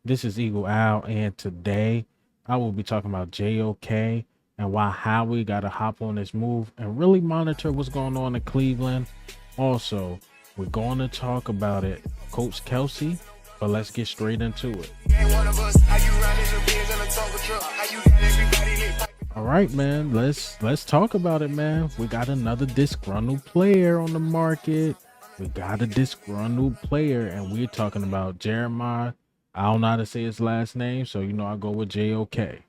This is Eagle Owl, and today I will be talking about JOK and why Howie got to hop on this move and really monitor what's going on in Cleveland. Also, we're going to talk about it, Coach Kelce, but let's get straight into it. All right, man. Let's talk about it, man. We got another disgruntled player on the market. We got a disgruntled player, and we're talking about Jeremiah. I don't know how to say his last name, so I go with JOK.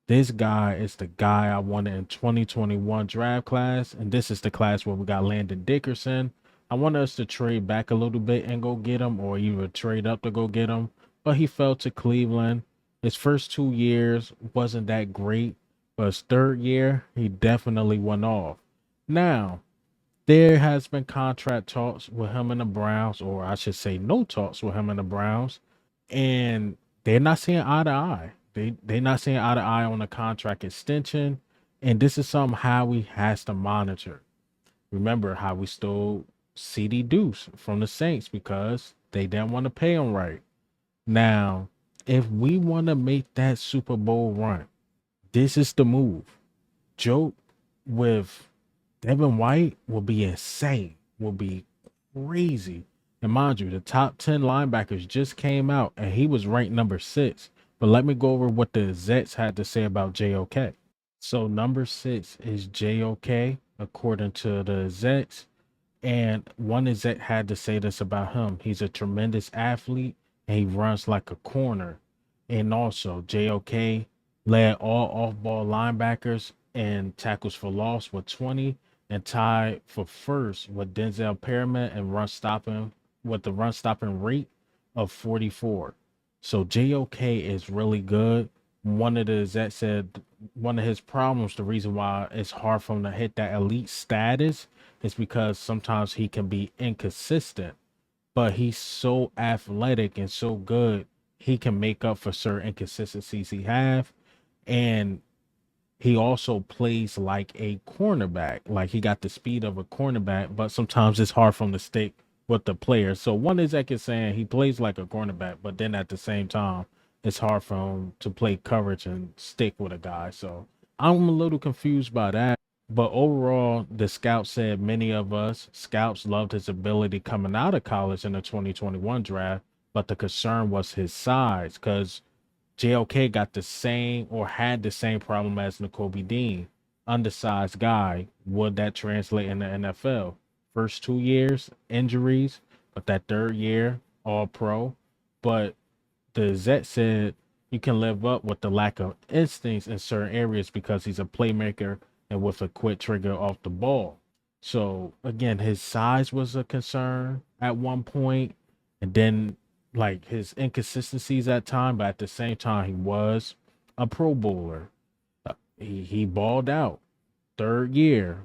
This guy is the guy I wanted in 2021 draft class, and this is the class where we got Landon Dickerson. I wanted us to trade back a little bit and go get him, or even trade up to go get him, but he fell to Cleveland. His first 2 years wasn't that great, but his third year, he definitely went off. Now, there has been contract talks with him and the Browns, or I should say no talks with him and the Browns, and they're not seeing eye to eye. They're not seeing eye to eye on a contract extension, and this is something Howie has to monitor. Remember how we stole CD Deuce from the Saints because they didn't want to pay him right. Now, if we want to make that Super Bowl run, this is the move. Joke with Devin White will be insane, will be crazy. And mind you, the top 10 linebackers just came out and he was ranked number 6. But let me go over what the Zets had to say about JOK. So number 6 is JOK, according to the Zets. And one exec had to say this about him. He's a tremendous athlete and he runs like a corner. And also, JOK led all off-ball linebackers and tackles for loss with 20 and tied for first with Denzel Perriman and run stopping with the run stopping rate of 44. So JOK is really good. One of the execs said one of his problems, the reason why it's hard for him to hit that elite status is because sometimes he can be inconsistent, but he's so athletic and so good, he can make up for certain inconsistencies he have. And he also plays like a cornerback. Like he got the speed of a cornerback, but sometimes it's hard for him to stick with the player. So one exec is saying he plays like a cornerback, but then at the same time, it's hard for him to play coverage and stick with a guy. So I'm a little confused by that. But overall, the scout said many of us scouts loved his ability coming out of college in the 2021 draft, but the concern was his size because JOK got the same or had the same problem as Nakobe Dean, undersized guy. Would that translate in the NFL? First 2 years, injuries, but that third year, all pro. But the Zet said you can live up with the lack of instincts in certain areas because he's a playmaker and with a quick trigger off the ball. So again, his size was a concern at one point, and then like his inconsistencies at time, but at the same time he was a Pro Bowler. He balled out third year.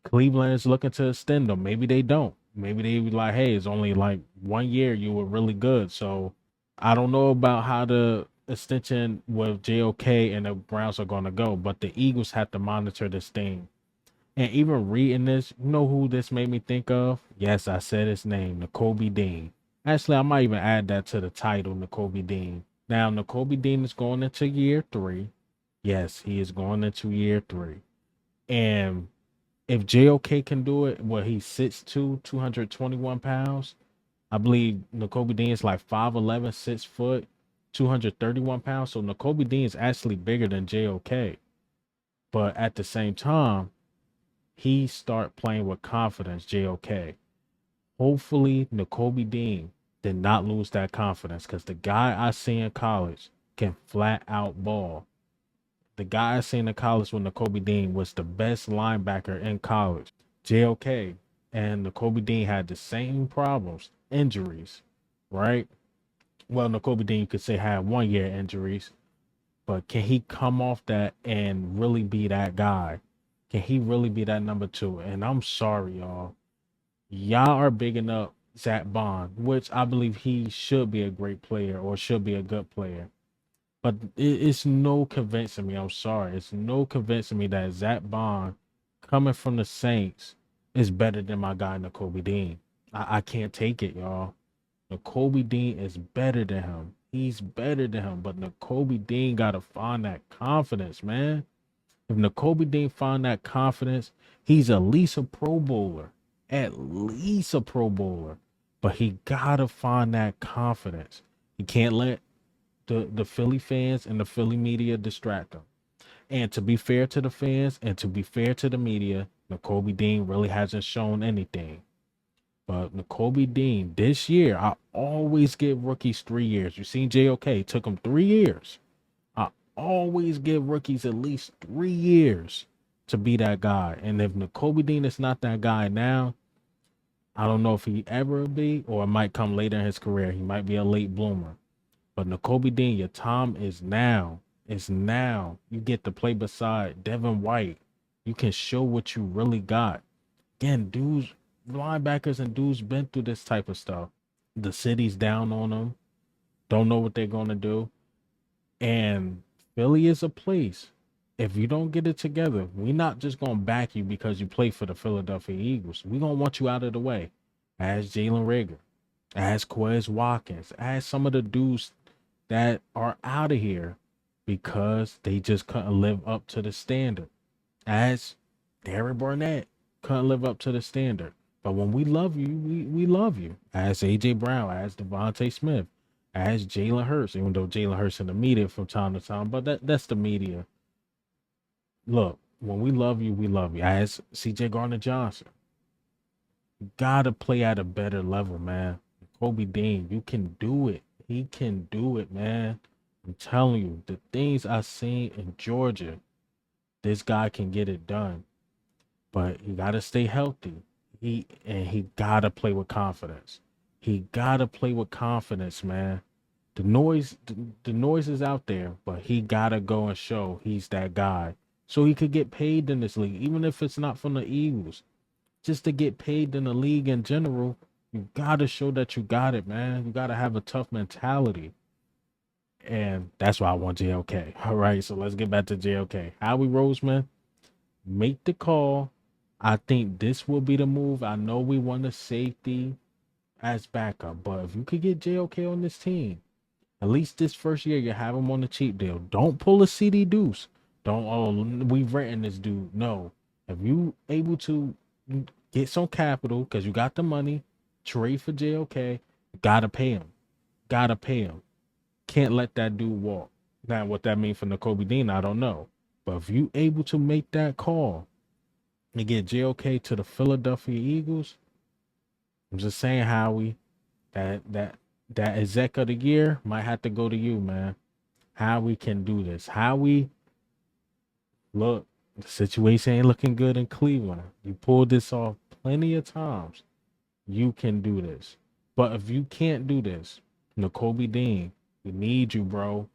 Cleveland is looking to extend him. Maybe they don't. Maybe they be like, hey, it's only like 1 year. You were really good. So I don't know about how the extension with JOK and the Browns are going to go, but the Eagles have to monitor this thing. And even reading this, you know who this made me think of? Yes, I said his name, Nakobe Dean. Actually, I might even add that to the title, Nakobe Dean. Now, Nakobe Dean is going into year 3. Yes, he is going into year 3. And if JOK can do it, where he's 6'2", 221 pounds, I believe Nakobe Dean is like 5'11", 6 foot, 231 pounds. So Nakobe Dean is actually bigger than JOK. But at the same time, he start playing with confidence, JOK. Hopefully, Nakobe Dean did not lose that confidence because the guy I see in college can flat out ball. The guy I seen in college with Nakobe Dean was the best linebacker in college. JOK and Nakobe Dean had the same problems, injuries, right? Well, Nakobe Dean you could say had 1 year injuries, but can he come off that and really be that guy? Can he really be that number 2? And I'm sorry, y'all. Y'all are bigging up Zach Bond, which I believe he should be a great player or should be a good player. But it's no convincing me. I'm sorry. It's no convincing me that Zach Bond coming from the Saints is better than my guy, Nakobe Dean. I can't take it, y'all. Nakobe Dean is better than him. He's better than him. But Nakobe Dean gotta find that confidence, man. If Nakobe Dean find that confidence, he's at least a Pro Bowler. At least a Pro Bowler. But he gotta find that confidence. He can't let the Philly fans and the Philly media distract him. And to be fair to the fans and to be fair to the media, Nakobe Dean really hasn't shown anything. But Nakobe Dean, this year, I always give rookies 3 years. You seen JOK, took him 3 years. I always give rookies at least 3 years to be that guy. And if Nakobe Dean is not that guy now, I don't know if he ever will be, or it might come later in his career. He might be a late bloomer. But Nakobe Dean, your time is now. It's now. You get to play beside Devin White. You can show what you really got. Again, dudes, linebackers and dudes been through this type of stuff. The city's down on them. Don't know what they're going to do. And Philly is a place. If you don't get it together, we're not just going to back you because you play for the Philadelphia Eagles. We're going to want you out of the way. As Jalen Reagor, as Quez Watkins, as some of the dudes that are out of here because they just couldn't live up to the standard. As Derek Barnett couldn't live up to the standard. But when we love you, we love you. As A.J. Brown, as Devontae Smith, as Jalen Hurts, even though Jalen Hurts in the media from time to time, but that's the media. Look, when we love you, we love you. As C.J. Gardner-Johnson, you got to play at a better level, man. Kobe Dean, you can do it. He can do it, man. I'm telling you, the things I seen in Georgia, this guy can get it done. But he got to stay healthy. He got to play with confidence. He got to play with confidence, man. The noise is out there, but he got to go and show he's that guy. So he could get paid in this league, even if it's not from the Eagles. Just to get paid in the league in general, you got to show that you got it, man. You got to have a tough mentality. And that's why I want JOK. All right, so let's get back to JOK. Howie Roseman, make the call. I think this will be the move. I know we want a safety as backup, but if you could get JOK on this team, at least this first year, you have him on the cheap deal. Don't pull a CD Deuce. Don't, we've written this dude. No. If you able to get some capital because you got the money, trade for JOK, gotta pay him. Gotta pay him. Can't let that dude walk. Now, what that means for Nakobe Dean, I don't know. But if you able to make that call and get JOK to the Philadelphia Eagles, I'm just saying, Howie, that exec of the year might have to go to you, man. Howie can do this. Howie, look, the situation ain't looking good in Cleveland. You pulled this off plenty of times. You can do this. But if you can't do this, Nakobe Dean, we need you, bro.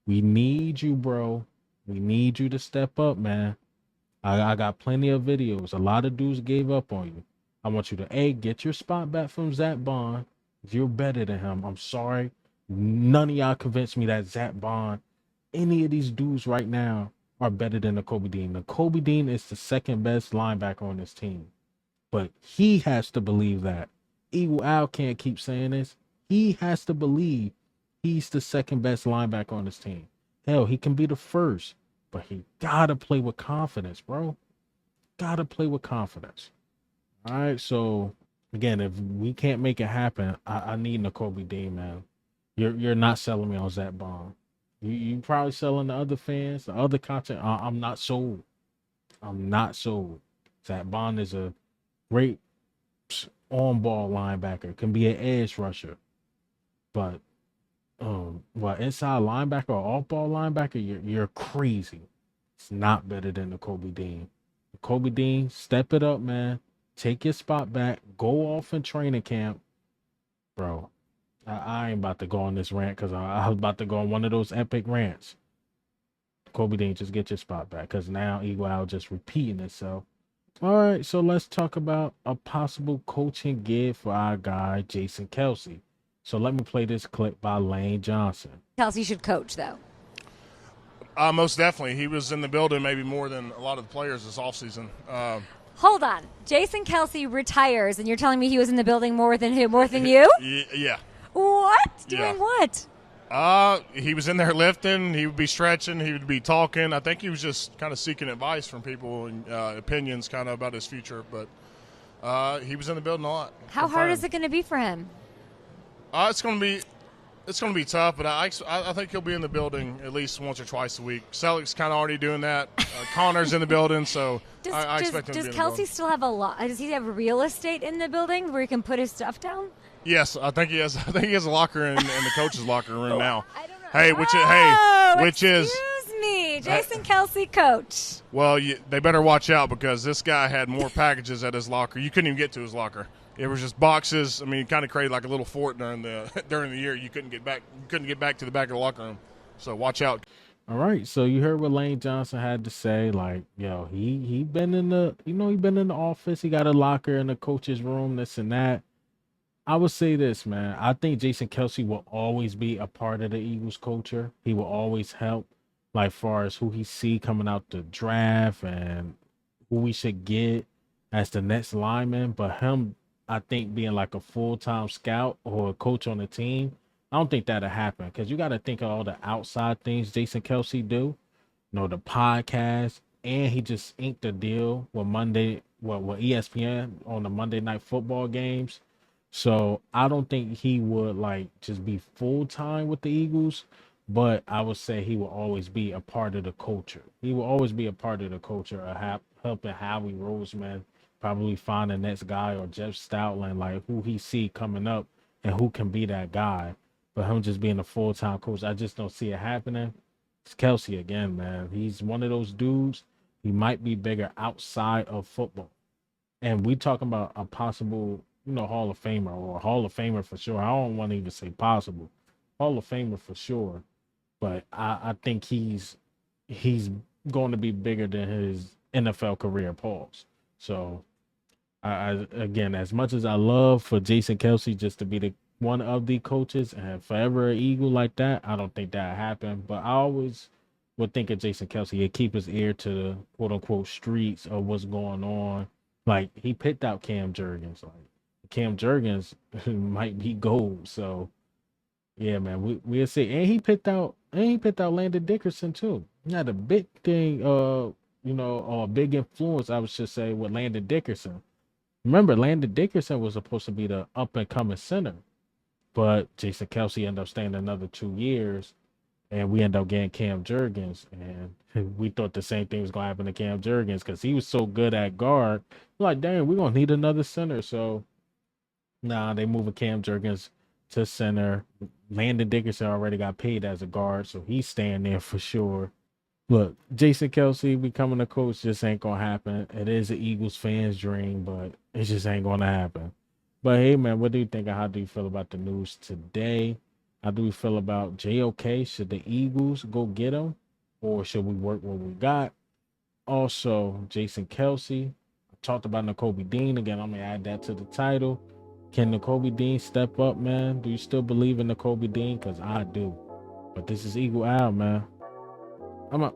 We need you, bro. We need you to step up, man. I got plenty of videos. A lot of dudes gave up on you. I want you to, A, get your spot back from Zach Bond. You're better than him. I'm sorry. None of y'all convinced me that Zach Bond, any of these dudes right now, are better than Nakobe Dean. Nakobe Dean is the second best linebacker on this team. But he has to believe that. Eagle Al can't keep saying this. He has to believe he's the second best linebacker on this team. Hell, he can be the first. But he gotta play with confidence, bro. Gotta play with confidence. All right, so again, if we can't make it happen, I need Nakobe Dean, man. You're not selling me on Zach Bond. You probably selling the other fans, the other content. I'm not sold. I'm not sold. Zach Bond is a great on-ball linebacker, can be an edge rusher, but inside linebacker or off-ball linebacker, you're crazy. It's not better than Nakobe Dean. Nakobe Dean, step it up, man. Take your spot back. Go off in training camp, bro. I ain't about to go on this rant because I was about to go on one of those epic rants. Kobe Dean, just get your spot back because now Eagle Owl just repeating itself. All right, so let's talk about a possible coaching gig for our guy, Jason Kelce. So let me play this clip by Lane Johnson. Kelce should coach, though. Most definitely. He was in the building maybe more than a lot of the players this offseason. Hold on. Jason Kelce retires, and you're telling me he was in the building more than you? Yeah. What? Yeah. Doing what? He was in there lifting. He would be stretching. He would be talking. I think he was just kind of seeking advice from people and opinions kind of about his future. But he was in the building a lot. How hard is it going to be for him? It's going to be tough, but I think he'll be in the building at least once or twice a week. Selleck's kind of already doing that. Connor's in the building, so I expect him to be in the building. Does Kelce still have does he have real estate in the building where he can put his stuff down? Yes, I think he has. I think he has a locker in the coach's locker room now. I don't know. Hey, which is excuse me, Jason Kelce, coach. Well, they better watch out because this guy had more packages at his locker. You couldn't even get to his locker. It was just boxes. I mean, kind of created like a little fort during the year. You couldn't get back. You couldn't get back to the back of the locker room. So watch out. All right, so you heard what Lane Johnson had to say. Like, yo, he been in the he been in the office. He got a locker in the coach's room, this and that. I would say this, man. I think Jason Kelce will always be a part of the Eagles culture. He will always help, like far as who he see coming out the draft and who we should get as the next lineman. But him, I think, being like a full-time scout or a coach on the team, I don't think that'll happen because you got to think of all the outside things Jason Kelce do. The podcast, and he just inked a deal with with ESPN on the Monday Night Football games. So I don't think he would like just be full time with the Eagles, but I would say he will always be a part of the culture. He will always be a part of the culture of helping Howie Roseman probably find the next guy or Jeff Stoutland, like who he see coming up and who can be that guy. But him just being a full time coach, I just don't see it happening. It's Kelce again, man. He's one of those dudes. He might be bigger outside of football, and we talking about a possible Hall of Famer or Hall of Famer for sure. I don't want to even say possible. Hall of Famer for sure. But I think he's going to be bigger than his NFL career, pause. So I again, as much as I love for Jason Kelce just to be one of the coaches and forever an Eagle like that, I don't think that happened. But I always would think of Jason Kelce. He'd keep his ear to the quote unquote streets of what's going on. Like he picked out Cam Jurgens. Like Cam Jurgens might be gold. So yeah, man, we'll see. And he picked out Landon Dickerson too. He had a big thing, or a big influence, I should say, with Landon Dickerson. Remember, Landon Dickerson was supposed to be the up and coming center, but Jason Kelce ended up staying another 2 years, and we ended up getting Cam Jurgens. And we thought the same thing was gonna happen to Cam Jurgens because he was so good at guard. Like, dang, we're gonna need another center. So nah, they moving Cam Jurgens to center. Landon Dickerson already got paid as a guard, so he's staying there for sure. Look, Jason Kelce becoming a coach just ain't gonna happen. It is an Eagles fan's dream, but it just ain't gonna happen. But hey, man, what do you think? How do you feel about the news today? How do we feel about JOK? Should the Eagles go get him, or should we work what we got? Also, Jason Kelce. I talked about Nakobe Dean again. I'm gonna add that to the title. Can Nakobe Dean step up, man? Do you still believe in Nakobe Dean? Because I do. But this is Eagle Al, man. I'm up.